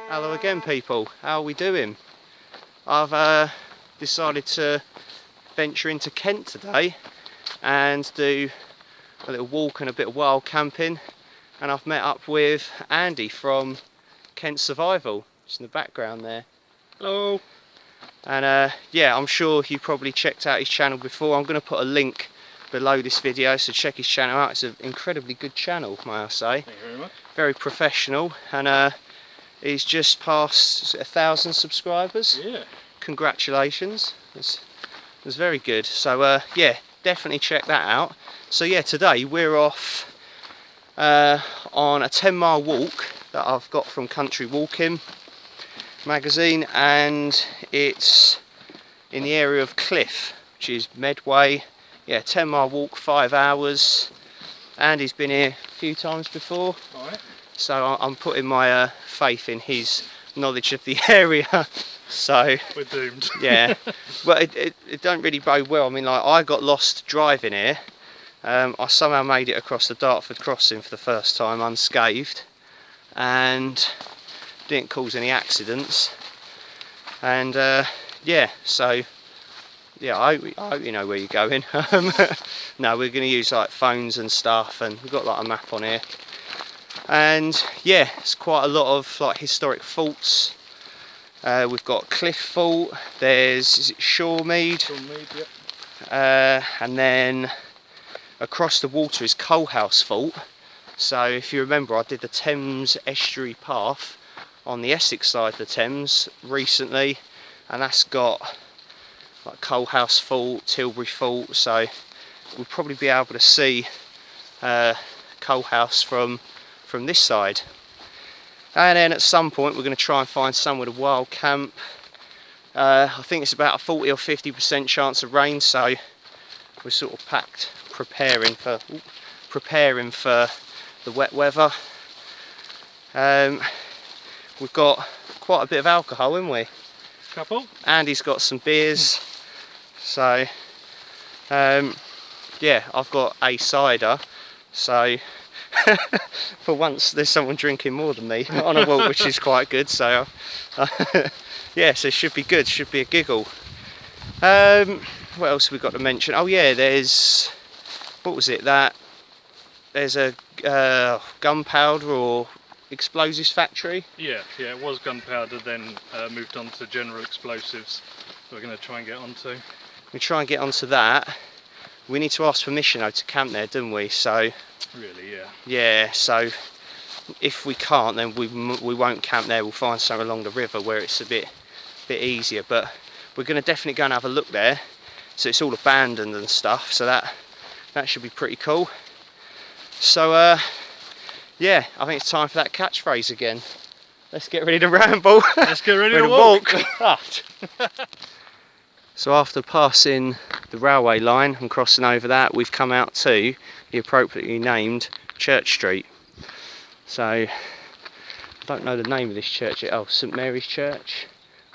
Hello again, people. How are we doing? I've decided to venture into Kent today and do a little walk and a bit of wild camping, and I've met up with Andy from Kent Survival, just in the background there. Hello. And yeah, I'm sure you probably checked out his channel before. I'm going to put a link below this video, so check his channel out. It's an incredibly good channel, may I say. Thank you very much. Very professional, and he's just passed 1,000 subscribers. Yeah. Congratulations. It's very good. So yeah, definitely check that out. So yeah, today we're off on a 10-mile walk that I've got from Country Walking magazine, and it's in the area of Cliffe, which is Medway. Yeah, 10-mile walk, 5 hours. Andy's been here a few times before. All right. So I'm putting my faith in his knowledge of the area. So we're doomed. Yeah, well, it don't really bode well. I mean, like, I got lost driving here. I somehow made it across the Dartford crossing for the first time unscathed, and didn't cause any accidents. And yeah, so yeah, I hope you know where you're going. No, we're going to use like phones and stuff, and we've got like a map on here. And yeah, it's quite a lot of like historic faults. We've got Cliffe Fault, is it Shoremead? Shoremead, yep. And then across the water is Coalhouse Fault. So if you remember, I did the Thames Estuary path on the Essex side of the Thames recently, and that's got like Coalhouse Fault, Tilbury Fault, so we'll probably be able to see Coalhouse from this side. And then at some point we're going to try and find somewhere to wild camp. I think it's about a 40 or 50% chance of rain, so we're sort of packed preparing for the wet weather. We've got quite a bit of alcohol, haven't we? Couple. Andy's got some beers. So yeah, I've got a cider, so for once there's someone drinking more than me on a walk, which is quite good. So yeah, so it should be good, should be a giggle. What else have we got to mention? Oh yeah, there's, what was it, that there's a gunpowder or explosives factory. Yeah, it was gunpowder, then moved on to general explosives. We're going to try and get onto. We try and get onto that. We need to ask permission though to camp there, don't we? So really, yeah. Yeah, so if we can't, then we won't camp there. We'll find somewhere along the river where it's a bit easier. But we're going to definitely go and have a look there. So it's all abandoned and stuff. So that should be pretty cool. So yeah, I think it's time for that catchphrase again. Let's get ready to ramble. Let's get ready to walk. So after passing the railway line and crossing over that, we've come out to the appropriately named Church Street. So I don't know the name of this church yet. Oh, St Mary's Church,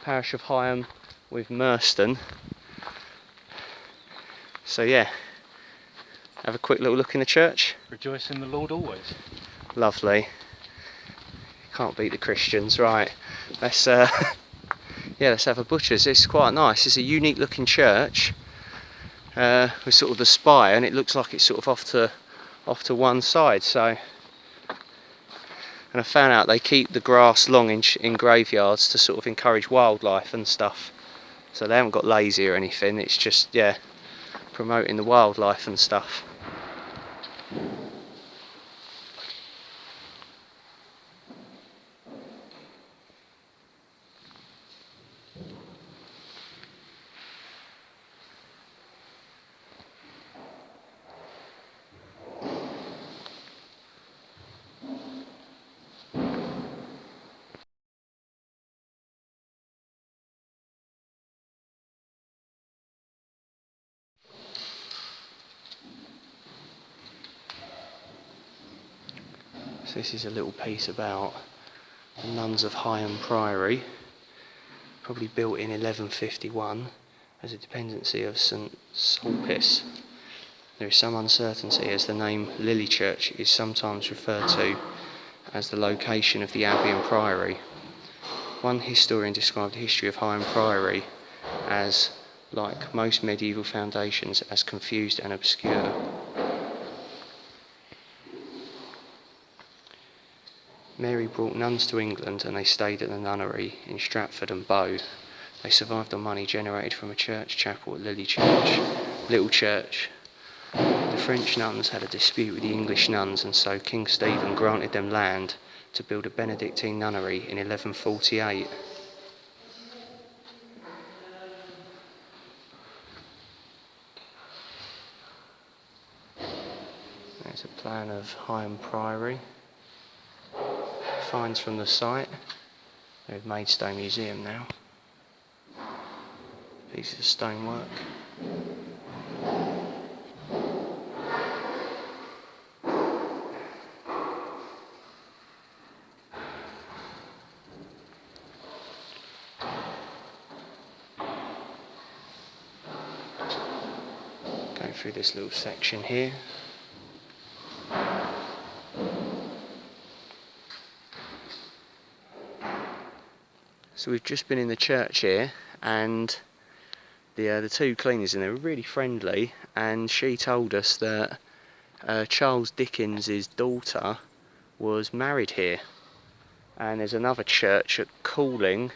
parish of Higham with Merston. So yeah, have a quick little look in the church. Rejoice in the Lord always. Lovely. Can't beat the Christians, right? Let's yeah, let's have a butcher's. It's quite nice. It's a unique looking church with sort of the spire, and it looks like it's sort of off to one side. So, and I found out they keep the grass long in graveyards to sort of encourage wildlife and stuff. So they haven't got lazy or anything. It's just, yeah, promoting the wildlife and stuff. So this is a little piece about the nuns of Higham Priory, probably built in 1151 as a dependency of St Sulpice. There is some uncertainty as the name Lily Church is sometimes referred to as the location of the abbey and priory. One historian described the history of Higham Priory as, like most medieval foundations, as confused and obscure. Mary brought nuns to England and they stayed at the nunnery in Stratford and Bow. They survived on money generated from a church chapel at Little Church. The French nuns had a dispute with the English nuns, and so King Stephen granted them land to build a Benedictine nunnery in 1148. There's a plan of Higham Priory. Finds from the site. They've Maidstone Museum now. Pieces of stonework. Going through this little section here. So we've just been in the church here, and the two cleaners in there were really friendly, and she told us that Charles Dickens' daughter was married here. And there's another church at Calling,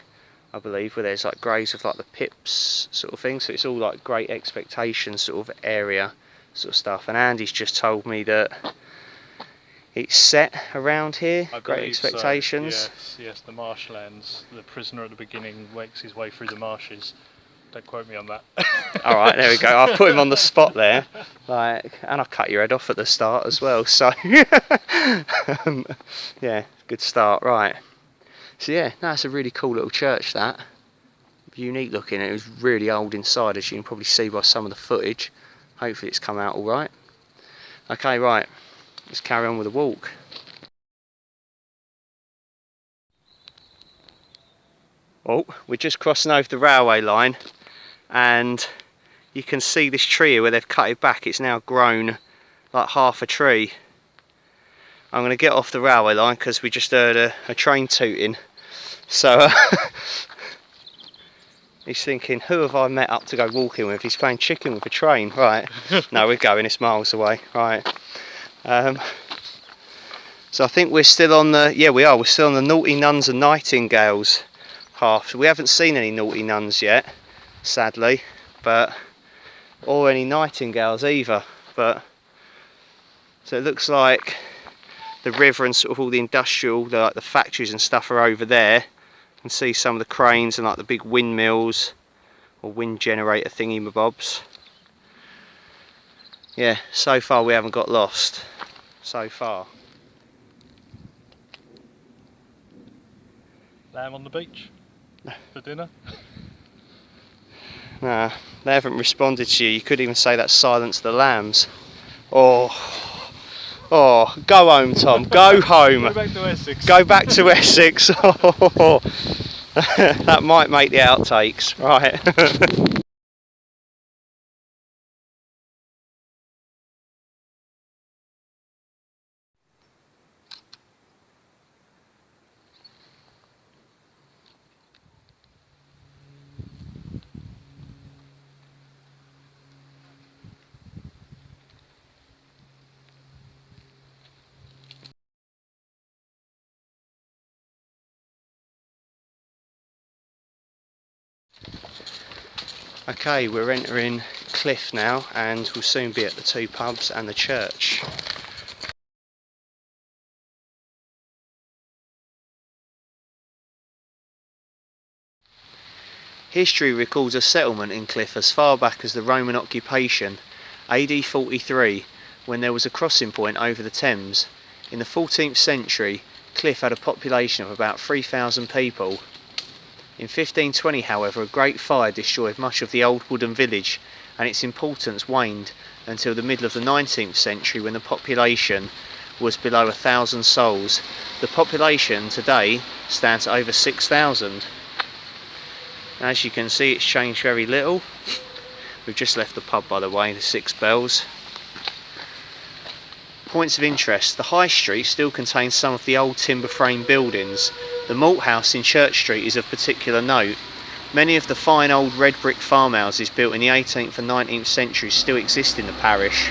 I believe, where there's like graves of like the Pips sort of thing. So it's all like Great Expectations sort of area sort of stuff. And Andy's just told me that it's set around here, Great Expectations. So. Yes, the marshlands. The prisoner at the beginning wakes his way through the marshes. Don't quote me on that. Alright, there we go. I'll put him on the spot there. And I cut your head off at the start as well, so yeah, good start, right. So yeah, that's a really cool little church, that. Unique looking, it was really old inside, as you can probably see by some of the footage. Hopefully it's come out alright. Okay, right. Let's carry on with the walk. Oh, we're just crossing over the railway line, and you can see this tree here where they've cut it back. It's now grown like half a tree. I'm going to get off the railway line because we just heard a train tooting. So he's thinking, who have I met up to go walking with? He's playing chicken with a train. Right, no, we're going, it's miles away. Right. So I think we're still on the, we're still on the Naughty Nuns and Nightingales path. So we haven't seen any naughty nuns yet, sadly, or any nightingales either. But so it looks like the river and sort of all the industrial, like the factories and stuff are over there. You can see some of the cranes and like the big windmills or wind generator thingy-mabobs. Yeah, so far we haven't got lost. So far. Lamb on the beach for dinner? Nah, they haven't responded to you. You could even say that's Silence the Lambs. Oh, go home, Tom. Go home. Go back to Essex. Go back to Essex. Oh, that might make the outtakes. Right. Okay, we're entering Cliffe now, and we'll soon be at the two pubs and the church. History records a settlement in Cliffe as far back as the Roman occupation, AD 43, when there was a crossing point over the Thames. In the 14th century, Cliffe had a population of about 3,000 people. In 1520, however, a great fire destroyed much of the old wooden village, and its importance waned until the middle of the 19th century, when the population was below 1,000 souls. The population today stands at over 6,000. As you can see, it's changed very little. We've just left the pub, by the way, the Six Bells. Points of interest. The High Street still contains some of the old timber frame buildings. The malt house in Church Street is of particular note. Many of the fine old red brick farmhouses built in the 18th and 19th centuries still exist in the parish.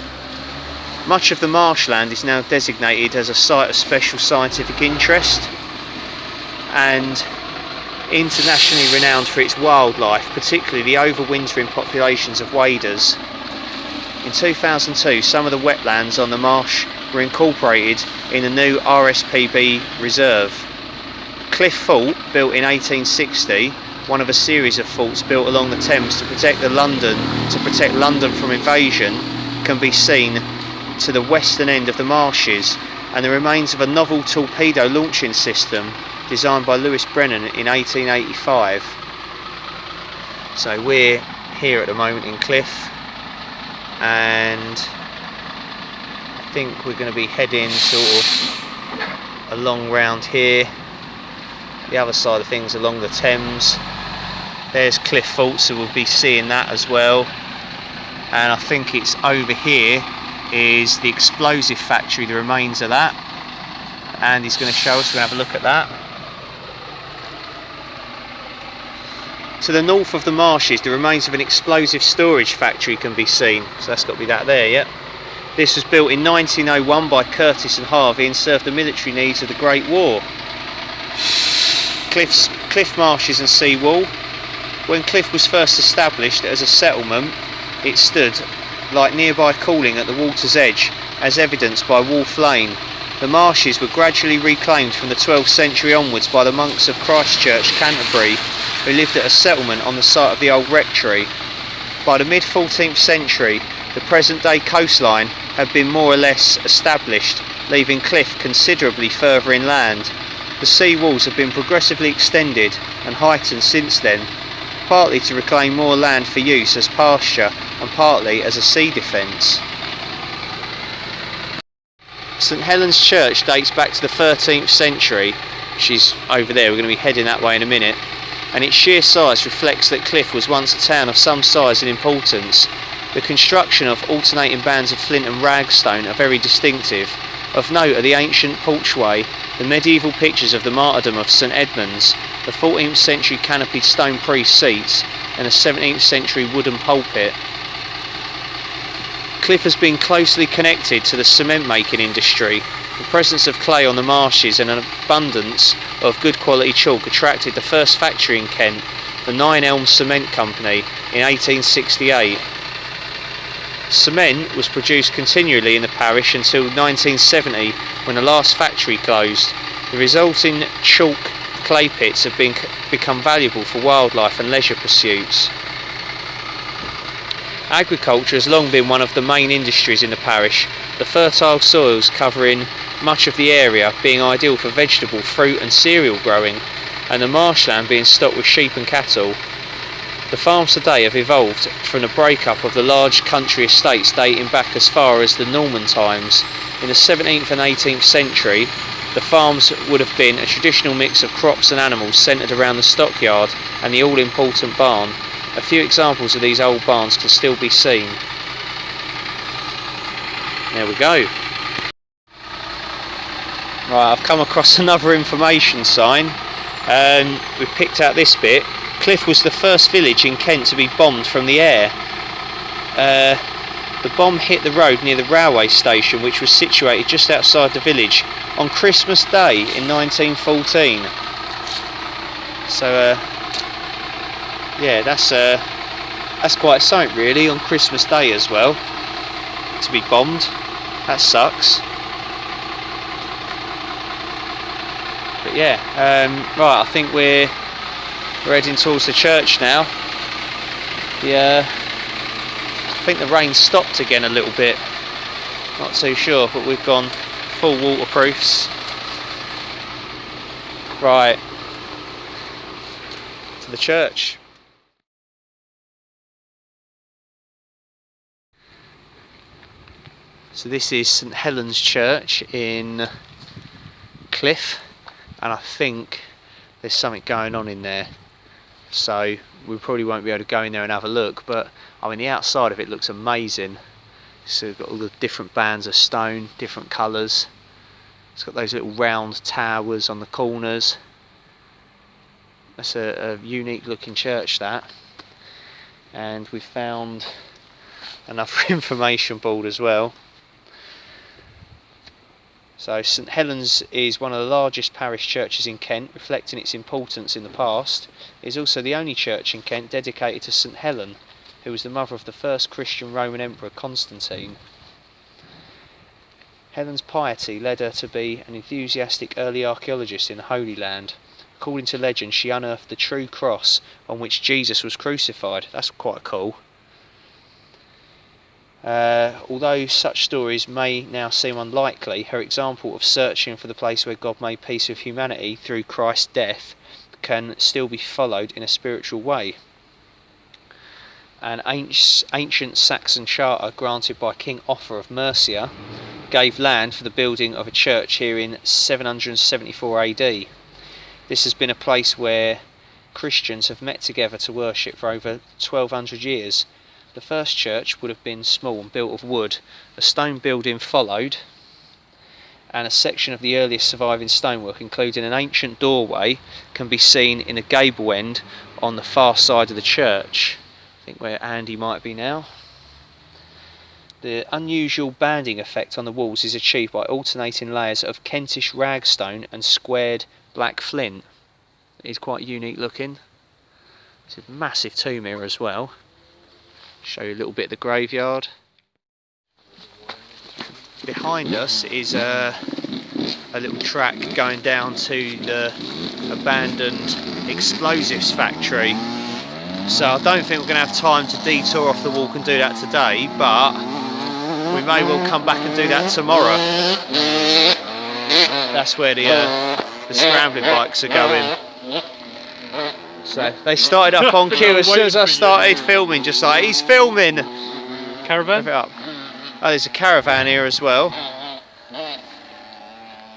Much of the marshland is now designated as a site of special scientific interest and internationally renowned for its wildlife, particularly the overwintering populations of waders. In 2002, some of the wetlands on the marsh were incorporated in the new RSPB reserve. Cliffe Fort, built in 1860, one of a series of forts built along the Thames to protect London from invasion, can be seen to the western end of the marshes, and the remains of a novel torpedo launching system designed by Lewis Brennan in 1885. So we're here at the moment in Cliffe, and I think we're going to be heading sort of along round here, the other side of things along the Thames. There's Cliffe Fort, so we'll be seeing that as well. And I think it's over here is the explosive factory, the remains of that, and he's going to show us. We're going to have a look at that. To the north of the marshes, the remains of an explosive storage factory can be seen. So that's got to be that there, yep. This was built in 1901 by Curtis and Harvey and served the military needs of the Great War. Cliffe Marshes and Seawall. When Cliffe was first established as a settlement, it stood like nearby Calling at the water's edge, as evidenced by Wolf Lane. The marshes were gradually reclaimed from the 12th century onwards by the monks of Christ Church, Canterbury, who lived at a settlement on the site of the old rectory. By the mid-14th century, the present-day coastline had been more or less established, leaving Cliffe considerably further inland. The sea walls have been progressively extended and heightened since then, partly to reclaim more land for use as pasture and partly as a sea defence. St Helens Church dates back to the 13th century. She's over there, we're going to be heading that way in a minute, and its sheer size reflects that Cliffe was once a town of some size and importance. The construction of alternating bands of flint and ragstone are very distinctive. Of note are the ancient porchway, the medieval pictures of the martyrdom of St Edmunds, the 14th century canopied stone priest seats, and a 17th century wooden pulpit. Cliffe has been closely connected to the cement making industry. The presence of clay on the marshes and an abundance of good quality chalk attracted the first factory in Kent, the Nine Elms Cement Company, in 1868. Cement was produced continually in the parish until 1970, when the last factory closed. The resulting chalk clay pits have become valuable for wildlife and leisure pursuits. Agriculture has long been one of the main industries in the parish, the fertile soils covering much of the area being ideal for vegetable, fruit and cereal growing, and the marshland being stocked with sheep and cattle. The farms today have evolved from the break-up of the large country estates dating back as far as the Norman times. In the 17th and 18th century, the farms would have been a traditional mix of crops and animals centred around the stockyard and the all-important barn. A few examples of these old barns can still be seen. There we go. Right, I've come across another information sign. We've picked out this bit. Cliffe was the first village in Kent to be bombed from the air. The bomb hit the road near the railway station, which was situated just outside the village, on Christmas Day in 1914. So yeah, that's quite something really, on Christmas Day as well, to be bombed. That sucks. But yeah, right, I think we're heading towards the church now. I think the rain stopped again a little bit, not too sure, but we've gone full waterproofs. Right, to the church. So this is St Helens Church in Cliffe, and I think there's something going on in there, so we probably won't be able to go in there and have a look, but I mean the outside of it looks amazing. So we've got all the different bands of stone, different colours. It's got those little round towers on the corners. That's a unique looking church, that. And we found another information board as well. So St Helens is one of the largest parish churches in Kent, reflecting its importance in the past. It is also the only church in Kent dedicated to St Helen, who was the mother of the first Christian Roman Emperor Constantine. Helen's piety led her to be an enthusiastic early archaeologist in the Holy Land. According to legend, she unearthed the true cross on which Jesus was crucified. That's quite cool. Although such stories may now seem unlikely, her example of searching for the place where God made peace with humanity through Christ's death can still be followed in a spiritual way. An ancient Saxon charter granted by King Offa of Mercia gave land for the building of a church here in 774 AD. This has been a place where Christians have met together to worship for over 1200 years. The first church would have been small and built of wood. A stone building followed, and a section of the earliest surviving stonework, including an ancient doorway, can be seen in the gable end on the far side of the church. I think where Andy might be now. The unusual banding effect on the walls is achieved by alternating layers of Kentish ragstone and squared black flint. It is quite unique looking. It's a massive tomb here as well. Show you a little bit of the graveyard. Behind us is a little track going down to the abandoned explosives factory. So I don't think we're going to have time to detour off the walk and do that today, but we may well come back and do that tomorrow. That's where the scrambling bikes are going. So they started up on cue as soon as I started filming, just like, he's filming! Caravan? Up. Oh, there's a caravan here as well.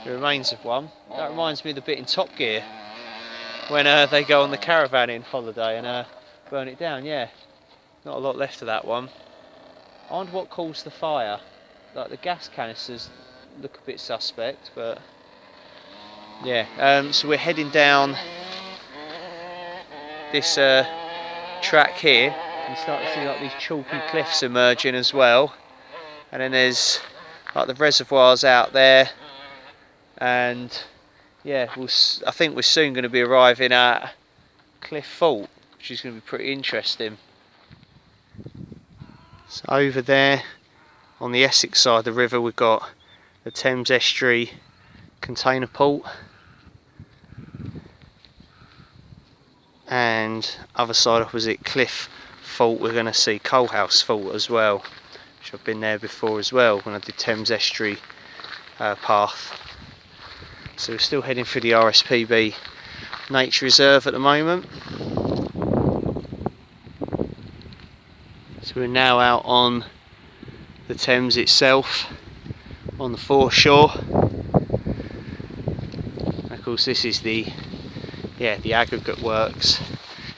The remains of one. That reminds me of the bit in Top Gear when they go on the caravanning holiday and burn it down. Yeah, not a lot left of that one. I wonder what caused the fire. Like, the gas canisters look a bit suspect, but yeah. So we're heading down this track here and start to see like these chalky cliffs emerging as well, and then there's like the reservoirs out there, and yeah, I think we're soon going to be arriving at Cliffe Fault, which is going to be pretty interesting. So over there on the Essex side of the river we've got the Thames Estuary container port, and other side opposite Cliffe Fault we're going to see Coalhouse Fault as well, which I've been there before as well when I did Thames Estuary path. So we're still heading through the RSPB Nature Reserve at the moment. So we're now out on the Thames itself, on the foreshore. Of course this is the aggregate works,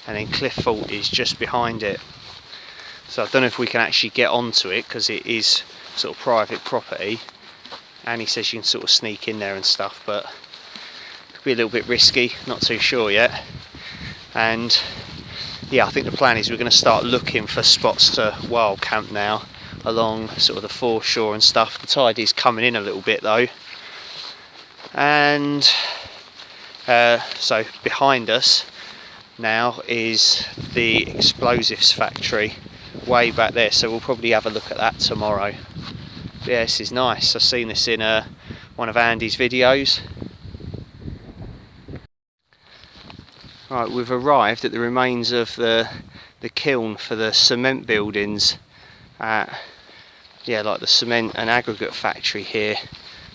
and then Cliffe Fault is just behind it. So I don't know if we can actually get onto it because it is sort of private property, and he says you can sort of sneak in there and stuff, but it could be a little bit risky, not too sure yet. And yeah, I think the plan is we're going to start looking for spots to wild camp now along sort of the foreshore and stuff. The tide is coming in a little bit though, and so behind us now is the explosives factory way back there, so we'll probably have a look at that tomorrow. But yeah, this is nice. I've seen this in one of Andy's videos. Right, we've arrived at the remains of the kiln for the cement buildings at like the cement and aggregate factory here.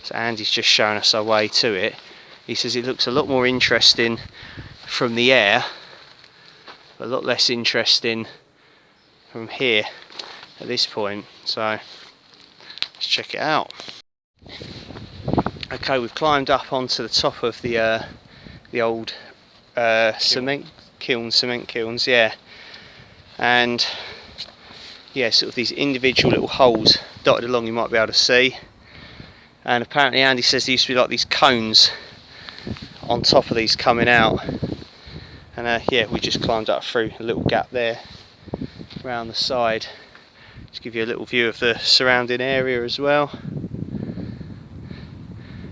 So Andy's just showing us our way to it. He says it looks a lot more interesting from the air, but a lot less interesting from here at this point. So let's check it out. Okay, we've climbed up onto the top of the old cement kilns, yeah, and yeah, sort of these individual little holes dotted along you might be able to see. And apparently Andy says there used to be like these cones on top of these coming out. And yeah, we just climbed up through a little gap there, round the side. Just give you a little view of the surrounding area as well.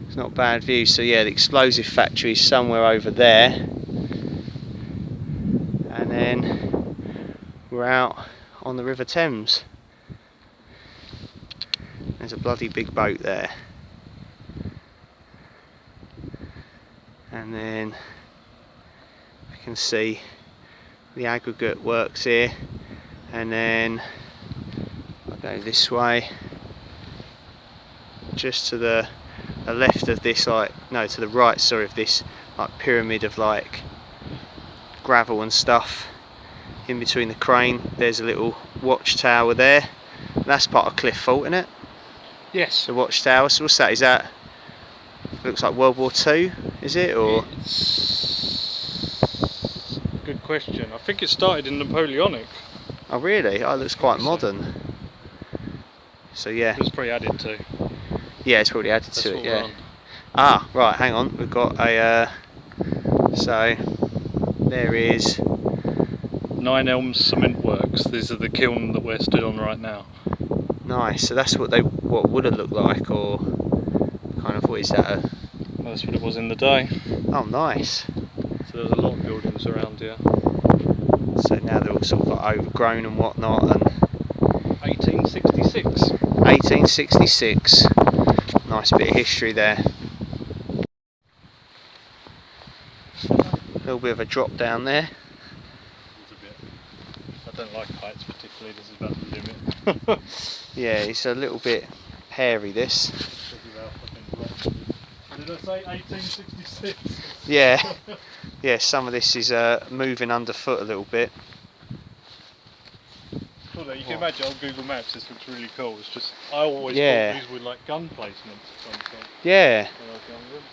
It's not a bad view. So yeah, the explosive factory is somewhere over there. And then we're out on the River Thames. There's a bloody big boat there. And then you can see the aggregate works here. And then I'll go this way, just to the left of this, like, no, to the right, sorry, of this like pyramid of like gravel and stuff. In between the crane there's a little watchtower there. That's part of Cliffe fault, isn't it? Yes. The watchtower. So what's that? Is that, looks like World War II, is it? Or Good question. I think it started in Napoleonic. oh really? Oh, it looks quite modern. So yeah. It was pretty added to. Yeah, it's probably added That's to it, what yeah. we're on. Ah, right, hang on. We've got a so there is 9 Elms Cement Works. These are the kiln that we're stood on right now. nice. So that's what would have looked like, or kind of, what is that? That's what it was in the day. Oh, nice. So there's a lot of buildings around here. So now they're all sort of like overgrown and whatnot. And 1866. 1866. Nice bit of history there. A little bit of a drop down there. It's a bit. I don't like heights particularly. This is about the limit. Yeah, it's a little bit hairy, this. Did I say 1866? Yeah. Yeah, some of this is moving underfoot a little bit. Cool, you can imagine on Google Maps this looks really cool. It's just, I always Yeah. thought these were like gun placements of some sort Yeah. when I was younger.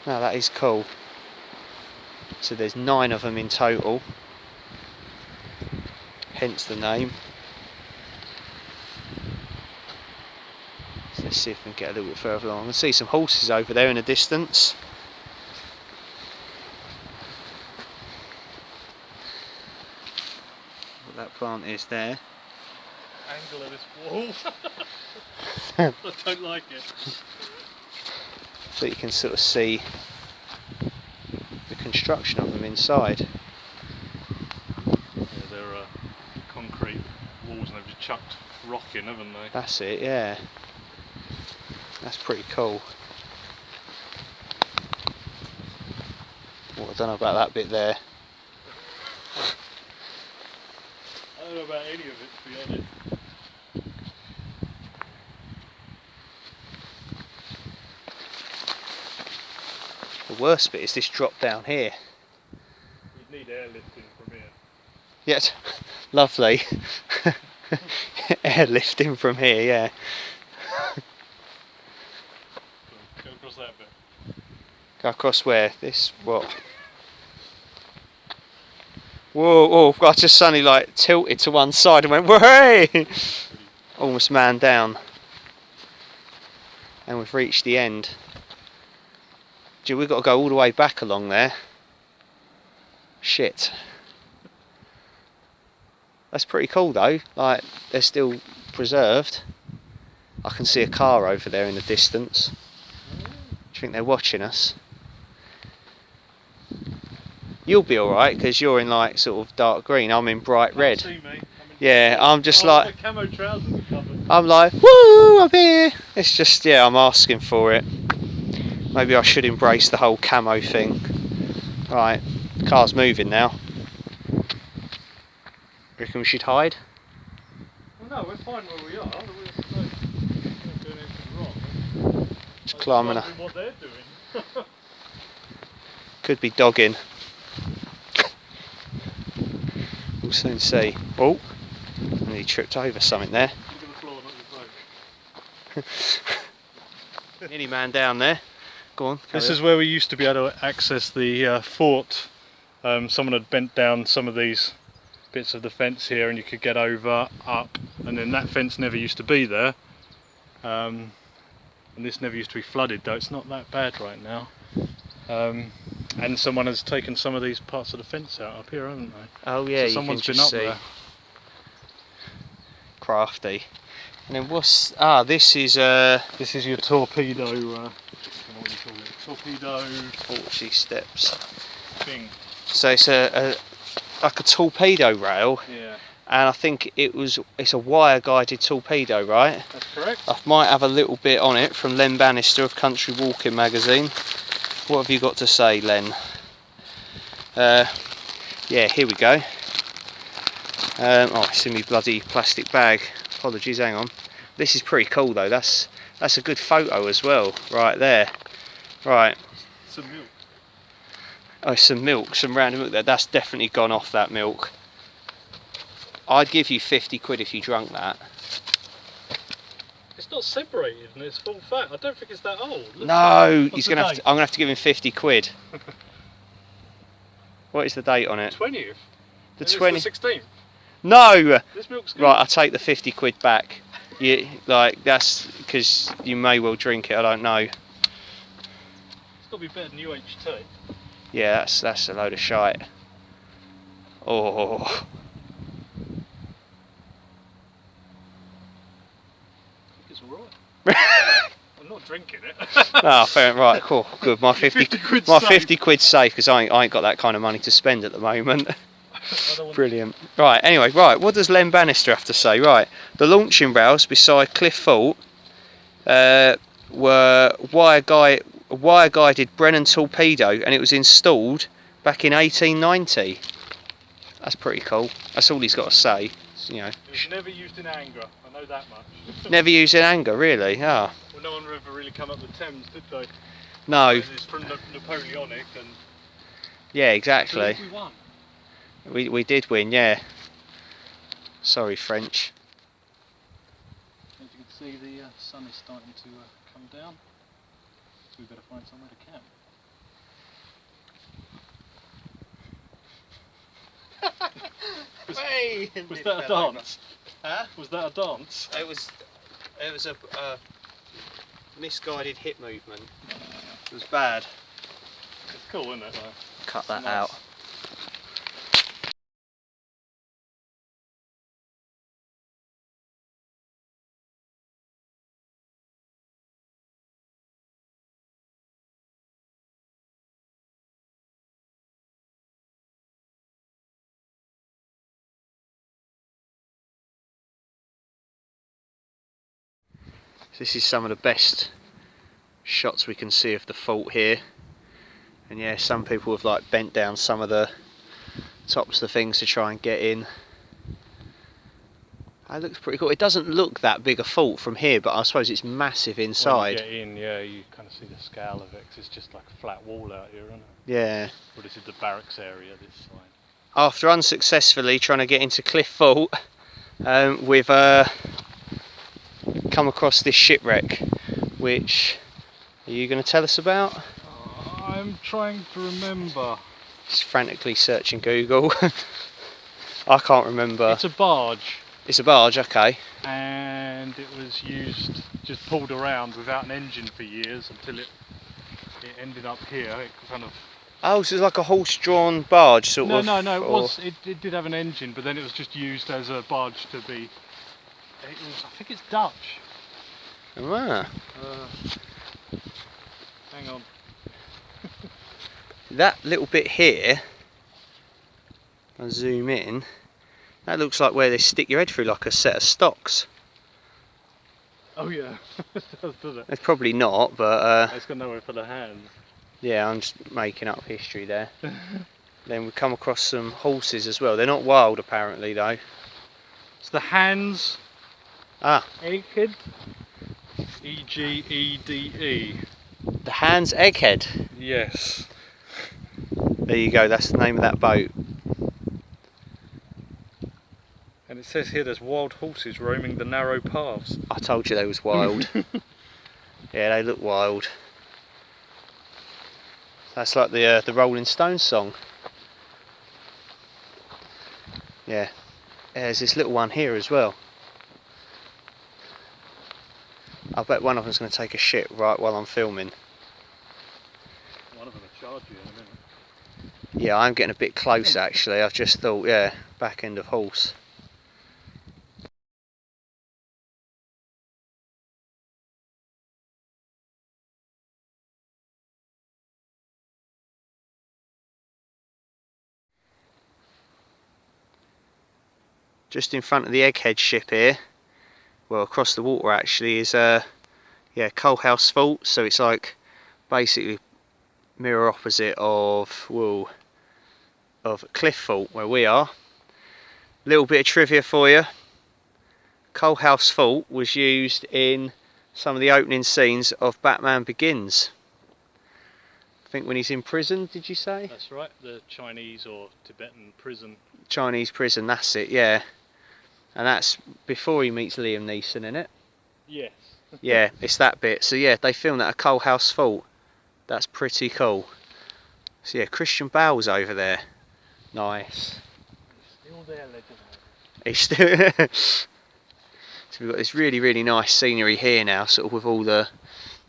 No, that is cool. So there's 9 of them in total. Hence the name. So let's see if we can get a little bit further along. I can see some horses over there in the distance. What that plant is there. Angle of this wall. I don't like it. So you can sort of see the construction of them inside. Yeah, they're concrete walls and they've just chucked rock in, haven't they? That's it, yeah. That's pretty cool. Well, I don't know about that bit there. I don't know about any of it, to be honest. The worst bit is this drop down here. You'd need airlifting from here. Yes, lovely. Airlifting from here, yeah. Go across that bit. Go across where? This, what? Whoa, whoa, I just suddenly like tilted to one side and went, "Way!" Almost man down. And we've reached the end. Gee, we've got to go all the way back along there. Shit. That's pretty cool though, like they're still preserved. I can see a car over there in the distance. Do you think they're watching us? You'll be alright because you're in like sort of dark green, I'm in bright red. See me. Yeah, I'm just my like, camo trousers are covered. I'm like, woo, I'm here. It's just, yeah, I'm asking for it. Maybe I should embrace the whole camo thing. Right, the car's moving now. Reckon we should hide? Well, no, we're fine where we are. We're not doing anything wrong. Just climbing up. What they're doing. Could be dogging. We'll soon see. Oh, and he tripped over something there. Look at the floor, not your phone. Nearly man down there. Go on. This is where we used to be able to access the fort. Someone had bent down some of these bits of the fence here and you could get over, up, and then that fence never used to be there. and this never used to be flooded, though it's not that bad right now. And someone has taken some of these parts of the fence out up here, haven't they? Oh yeah, so you someone's can been just up see. there. Crafty. And then what's... this is This is your torpedo, I don't know what you call it, torpedo 40 steps. thing. So it's like a torpedo rail, Yeah, and I think it's a wire guided torpedo, right? that's correct. I might have a little bit on it from Len Bannister of Country Walking magazine. What have you got to say, Len? Yeah, here we go. Oh, it's in my bloody plastic bag. Apologies, hang on. This is pretty cool though. That's a good photo as well, right there. Right. Some milk. Oh, some milk, some random milk there. That's definitely gone off, that milk. I'd give you 50 quid if you drunk that. It's not separated and it's full fat. I don't think it's that old. No, What's I'm gonna have to give him 50 quid. What is the date on it? 20th. The It's 20th. the 16th. No. This milk's good. Right, I'll take the 50 quid back. That's because you may well drink it. I don't know. It's got to be better than UHT. Yeah, that's a load of shite. Oh. I think it's alright. I'm not drinking it. Oh, fair. Right, cool, good. My 50 quid my safe. 50 quid's safe because I ain't got that kind of money to spend at the moment. Brilliant. Right, anyway, right, what does Len Bannister have to say? Right, the launching rails beside Cliffe Fault were wire-guided Brennan torpedo, and it was installed back in 1890. That's pretty cool. That's all he's got to say. You know. It was never used in anger, I know that much. Never used in anger, really? Ah. Oh. Well, no one ever really come up the Thames, did they? No. It's from Napoleonic and... Yeah, I exactly. believe we won. We did win, yeah. Sorry, French. As you can see, the sun is starting to come down, so we better find somewhere to camp. Was that a dance? Huh? Was that a dance? It was a misguided hip movement. It was bad. It's cool, isn't it? Cut that Nice. out. This is some of the best shots we can see of the fault here, and yeah, some people have like bent down some of the tops of the things to try and get in. That looks pretty cool. It doesn't look that big a fault from here, but I suppose it's massive inside. When you get in, yeah, you kind of see the scale of it, 'cause it's just like a flat wall out here, isn't it? Yeah. Well, this is the barracks area, this side. After unsuccessfully trying to get into Cliffe Fault, we've come across this shipwreck, which are you going to tell us about? I'm trying to remember. Just frantically searching Google. I can't remember. It's a barge. It's a barge, okay. And it was used, just pulled around without an engine for years until it ended up here. It kind of... Oh, so it's like a horse-drawn barge, sort of? No, it did have an engine, but then it was just used as a barge to be... I think it's Dutch. Ah. Hang on. That little bit here, I'll zoom in, that looks like where they stick your head through like a set of stocks. Oh yeah, it does, doesn't it? It's probably not, but It's got nowhere for the hands. yeah, I'm just making up history there. Then we come across some horses as well. They're not wild apparently though. It's the Hans Egghead. E-G-E-D-E. The Hans Egghead. Yes. There you go, that's the name of that boat. And it says here there's wild horses roaming the narrow paths. I told you they was wild. Yeah, they look wild. That's like the Rolling Stones song. Yeah. There's this little one here as well. I bet one of them's going to take a shit right while I'm filming. One of them will charge you in a minute. Yeah, I'm getting a bit close actually. I've just thought, yeah, back end of horse. Just in front of the Egghead ship here, well across the water actually, is yeah, Coal House Fault. So it's like basically mirror opposite of, well, of Cliffe Fault where we are. Little bit of trivia for you. Coal House Fault was used in some of the opening scenes of Batman Begins. I think when he's in prison, did you say? That's right, the Chinese or Tibetan prison. Chinese prison, that's it, yeah. And that's before he meets Liam Neeson in it. Yes. Yeah, it's that bit. So yeah, they filmed that at Coal House Fault. That's pretty cool. So yeah, Christian Bale's over there. Nice. He's still there, legend. He's still. So we've got this really nice scenery here now, sort of with all the,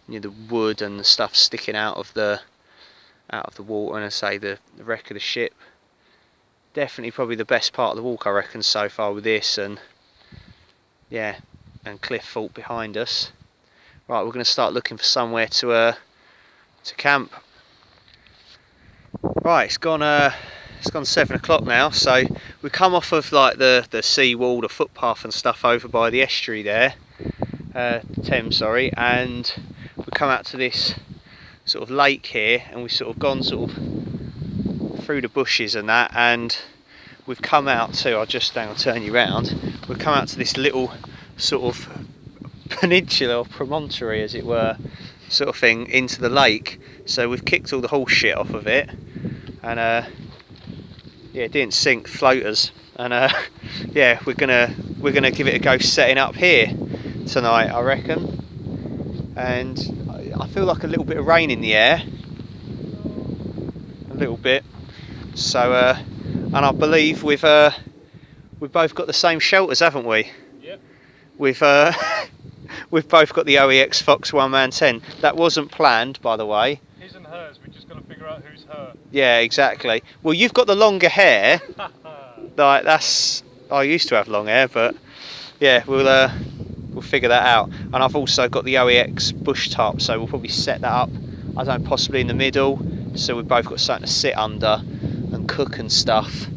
you know, the wood and the stuff sticking out of the water, and I say the wreck of the ship. Definitely probably the best part of the walk I reckon so far with this, and yeah, and Cliffe Fault behind us. Right, we're going to start looking for somewhere to camp. Right, it's gone 7 o'clock now, so we come off of like the sea wall, the footpath and stuff over by the estuary there, Thames, sorry, and we come out to this sort of lake here, and we've sort of gone sort of through the bushes and that, and we've come out to, I'll turn you round, we've come out to this little sort of peninsula or promontory as it were, sort of thing, into the lake. So we've kicked all the horse shit off of it, and yeah, it didn't sink, floaters, and yeah, we're gonna give it a go setting up here tonight, I reckon. And I feel like a little bit of rain in the air, a little bit. So and I believe we've both got the same shelters, haven't we? Yep. We've we've both got the OEX Fox one man tent. That wasn't planned, by the way. His and hers. We just got to figure out who's her. Yeah, exactly. Well, you've got the longer hair. Like that's, I used to have long hair, but yeah, we'll figure that out. And I've also got the OEX bush tarp, so we'll probably set that up, I don't know, possibly in the middle, so we've both got something to sit under and cook and stuff,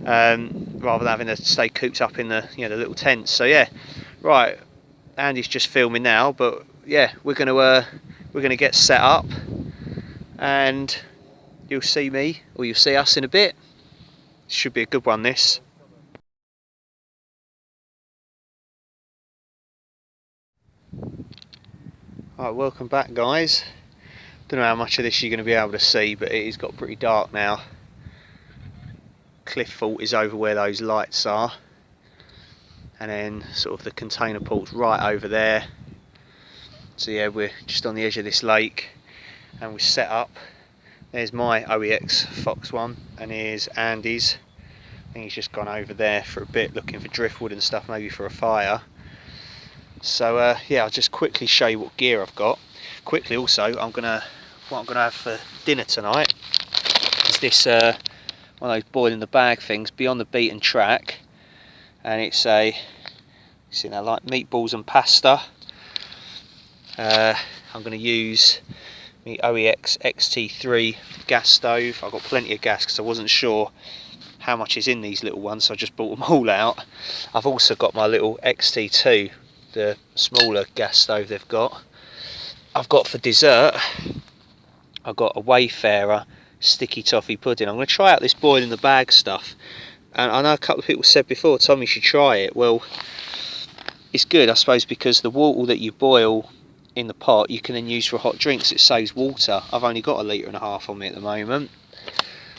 rather than having to stay cooped up in the, you know, the little tents. So yeah, right. Andy's just filming now, but yeah, we're gonna get set up, and you'll see me, or you'll see us in a bit. Should be a good one, this. Alright, welcome back guys. Don't know how much of this you're going to be able to see, but it has got pretty dark now. Cliffe Fault is over where those lights are, and then sort of the container port's right over there. So yeah, we're just on the edge of this lake, and we're set up. There's my OEX Fox one, and here's Andy's. I think he's just gone over there for a bit looking for driftwood and stuff, maybe for a fire. So yeah, I'll just quickly show you what gear I've got. Quickly also, what I'm gonna have for dinner tonight is this one of those boil in the bag things, Beyond the Beaten Track, and it's a, you see now, like meatballs and pasta. I'm going to use the OEX XT3 gas stove. I've got plenty of gas because I wasn't sure how much is in these little ones, so I just bought them all out. I've also got my little XT2, the smaller gas stove they've got. I've got for dessert, I've got a Wayfarer sticky toffee pudding. I'm going to try out this boil in the bag stuff, and I know a couple of people said before, Tom, you should try it. Well, it's good, I suppose, because the water that you boil in the pot you can then use for hot drinks. It saves water. I've only got 1.5 litres on me at the moment.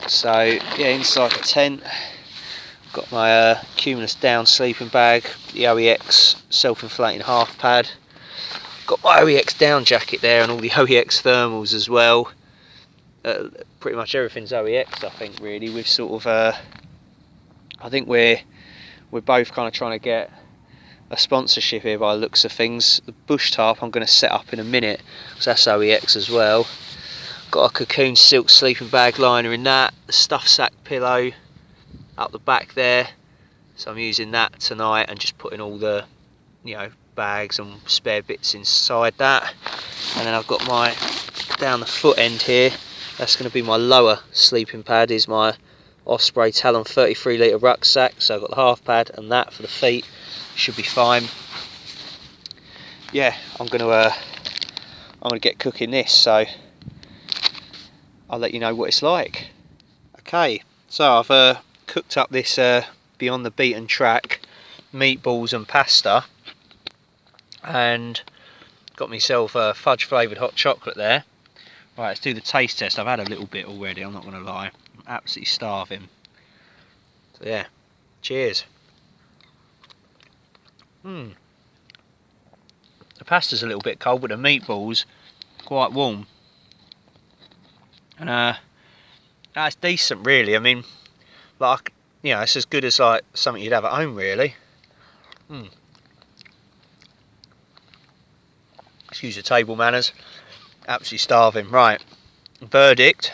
So yeah, inside the tent, I've got my Cumulus down sleeping bag, the OEX self-inflating half pad, got my OEX down jacket there, and all the OEX thermals as well. Pretty much everything's OEX, I think, really. We've sort of I think we're both kind of trying to get sponsorship here by the looks of things. The bush tarp I'm going to set up in a minute, because that's OEX as well. Got a cocoon silk sleeping bag liner in that, the stuff sack pillow up the back there, so I'm using that tonight and just putting all the, you know, bags and spare bits inside that. And then I've got my, down the foot end here, that's going to be my lower sleeping pad, is my Osprey Talon 33 litre rucksack. So I've got the half pad and that for the feet, should be fine. Yeah, I'm gonna get cooking this, so I'll let you know what it's like. Okay, so I've cooked up this beyond the beaten track meatballs and pasta, and got myself a fudge flavoured hot chocolate there. Right, let's do the taste test. I've had a little bit already, I'm not going to lie. I'm absolutely starving. So yeah, cheers. The pasta's a little bit cold, but the meatballs quite warm. And that's decent, really. I mean, like, you know, it's as good as like something you'd have at home, really. Excuse the table manners. Absolutely starving. Right, verdict.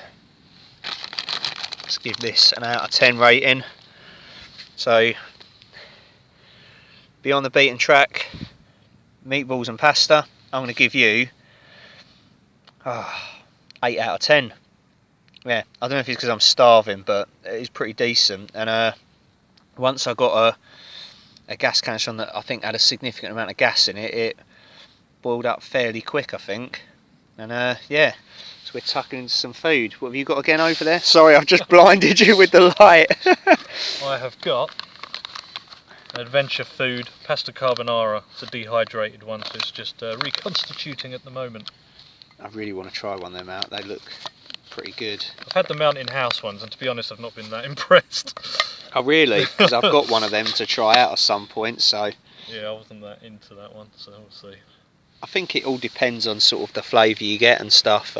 Let's give this an out of 10 rating. So, beyond the beaten track, meatballs and pasta, I'm going to give you 8 out of 10. Yeah, I don't know if it's because I'm starving, but it's pretty decent. And once I got a gas canister on that I think had a significant amount of gas in it, it boiled up fairly quick, I think. And yeah, so we're tucking into some food. What have you got again over there? Sorry, I've just blinded you with the light. I have got an adventure food pasta carbonara. It's a dehydrated one, so it's just reconstituting at the moment. I really want to try one of them out. They look pretty good. I've had the Mountain House ones, and to be honest, I've not been that impressed. Oh really? Because I've got one of them to try out at some point. So yeah, I wasn't that into that one, so we'll see. I think it all depends on sort of the flavour you get and stuff.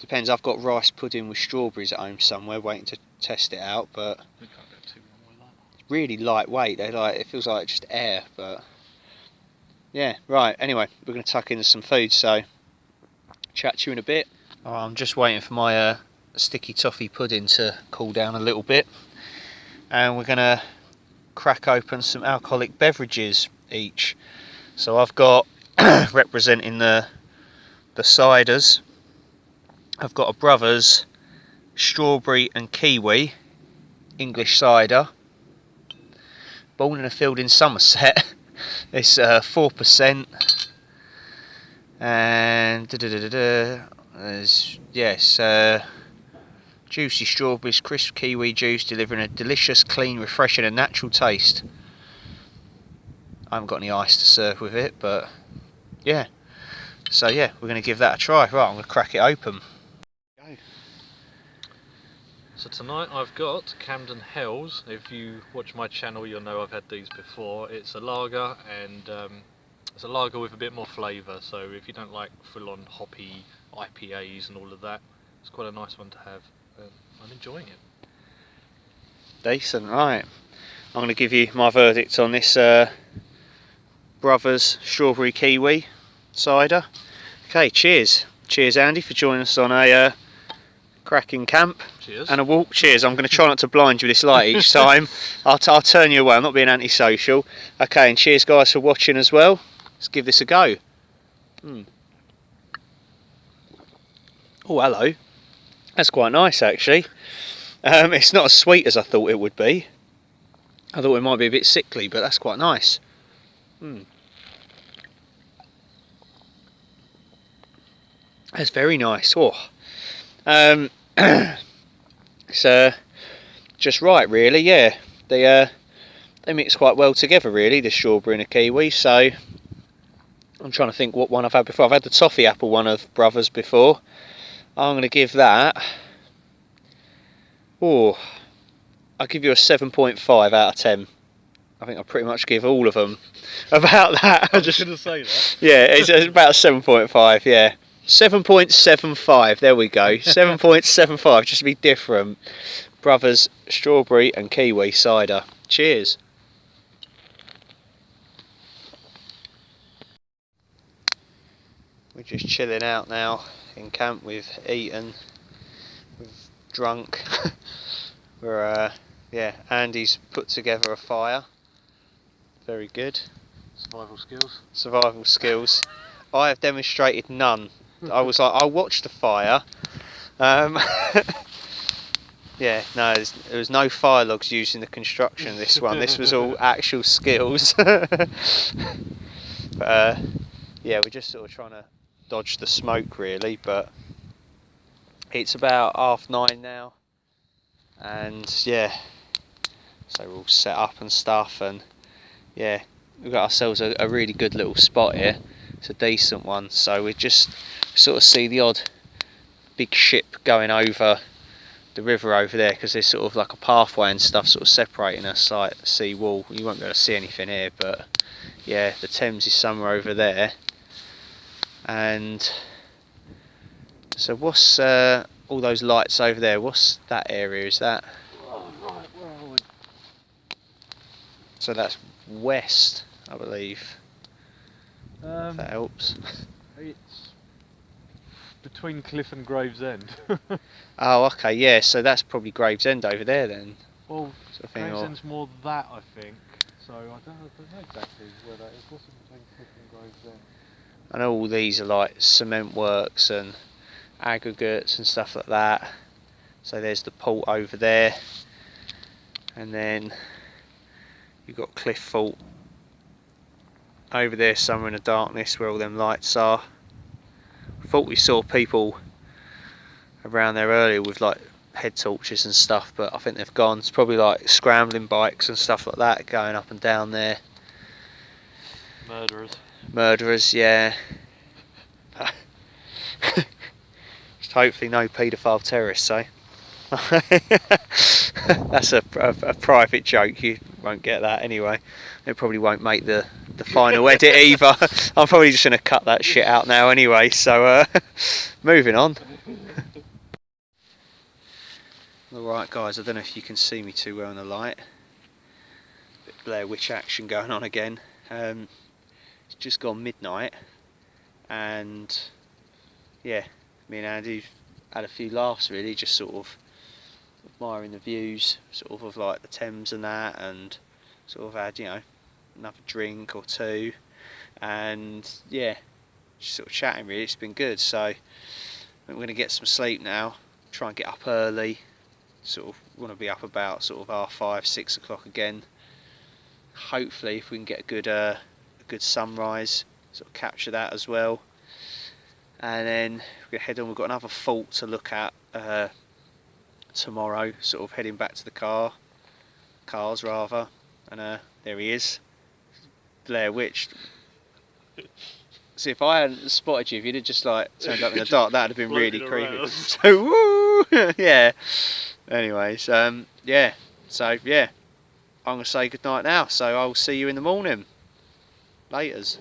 Depends. I've got rice pudding with strawberries at home somewhere, waiting to test it out. But We can't go too wrong with that. it's really lightweight. It feels like just air. But yeah, right. Anyway, we're going to tuck into some food. So chat to you in a bit. Oh, I'm just waiting for my sticky toffee pudding to cool down a little bit, and we're going to crack open some alcoholic beverages each. So I've got representing the ciders, I've got a Brothers strawberry and kiwi English cider, born in a field in Somerset. It's 4%, and there's, yes, juicy strawberries, crisp kiwi juice, delivering a delicious, clean, refreshing and natural taste. I haven't got any ice to serve with it, but yeah. So yeah, we're going to give that a try. Right, I'm going to crack it open. Go. So tonight I've got Camden Hells. If you watch my channel, you'll know I've had these before. It's a lager, and it's a lager with a bit more flavour. So if you don't like full-on hoppy IPAs and all of that, it's quite a nice one to have. I'm enjoying it. Decent, right. I'm going to give you my verdict on this Brothers strawberry kiwi cider. Okay, cheers. Cheers, Andy, for joining us on a cracking camp. Cheers. And a walk. Cheers. I'm going to try not to blind you with this light each time. I'll turn you away. I'm not being antisocial. Okay, and cheers, guys, for watching as well. Let's give this a go. Oh, hello. That's quite nice, actually. It's not as sweet as I thought it would be. I thought it might be a bit sickly, but that's quite nice. That's very nice. Oh, it's just right, really. Yeah, they mix quite well together, really. The strawberry and the kiwi. So I'm trying to think what one I've had before. I've had the toffee apple one of Brothers before. I'm going to give that. Oh, I'll give you a 7.5 out of 10. I think I pretty much give all of them about that. I was just going to say that. Yeah, it's about a 7.5, yeah. 7.75, there we go. 7.75, just to be different. Brothers strawberry and kiwi cider. Cheers. we're just chilling out now in camp. We've eaten, we've drunk. We're yeah, Andy's put together a fire. Very good. Survival skills. Survival skills. I have demonstrated none. I was like, I'll watch the fire. Yeah, no, there was no fire logs used in the construction of this one. This was all actual skills. But yeah, we're just sort of trying to dodge the smoke really, but it's about 9:30 now, and yeah, so we're all set up and stuff, and yeah, we've got ourselves a really good little spot here. It's a decent one, so we just sort of see the odd big ship going over the river over there, because there's sort of like a pathway and stuff sort of separating us, like sea wall. You won't be able to see anything here, but yeah, the Thames is somewhere over there. And so what's all those lights over there, what's that area? Is that? Oh, right, where are we? So that's west, I believe. If that helps. It's between Cliffe and Gravesend. Oh, okay, yeah, so that's probably Gravesend over there then. Well, Sort of thing, Gravesend's more that, I think. So I don't know exactly where that is. What's it between Cliffe and Gravesend? I know all these are like cement works and aggregates and stuff like that. So there's the port over there, and then you've got Cliffe Fault over there somewhere in the darkness where all them lights are. I thought we saw people around there earlier with like head torches and stuff, but I think they've gone. It's probably like scrambling bikes and stuff like that going up and down there. Murderers, yeah. Hopefully no paedophile terrorists, eh? That's a private joke, you won't get that anyway. It probably won't make the final edit either. I'm probably just going to cut that shit out now anyway, so moving on. Alright guys, I don't know if you can see me too well in the light. Bit Blair Witch action going on again. It's just gone midnight, and yeah, me and Andy had a few laughs really, just sort of admiring the views sort of like the Thames and that, and sort of had, you know, another drink or two, and yeah, just sort of chatting really. It's been good. So I think we're going to get some sleep now, try and get up early, sort of want to be up about sort of 5:30, 6 o'clock again. Hopefully if we can get a good sunrise, sort of capture that as well, and then we're going to head on. We've got another fault to look at tomorrow, sort of heading back to the cars rather, and there he is, Blair Witch. See, if I hadn't spotted you, if you'd have just like turned up in the dark, that'd have been really creepy. So woo, yeah. Anyways, yeah. So yeah, I'm gonna say good night now. So I'll see you in the morning. Laters.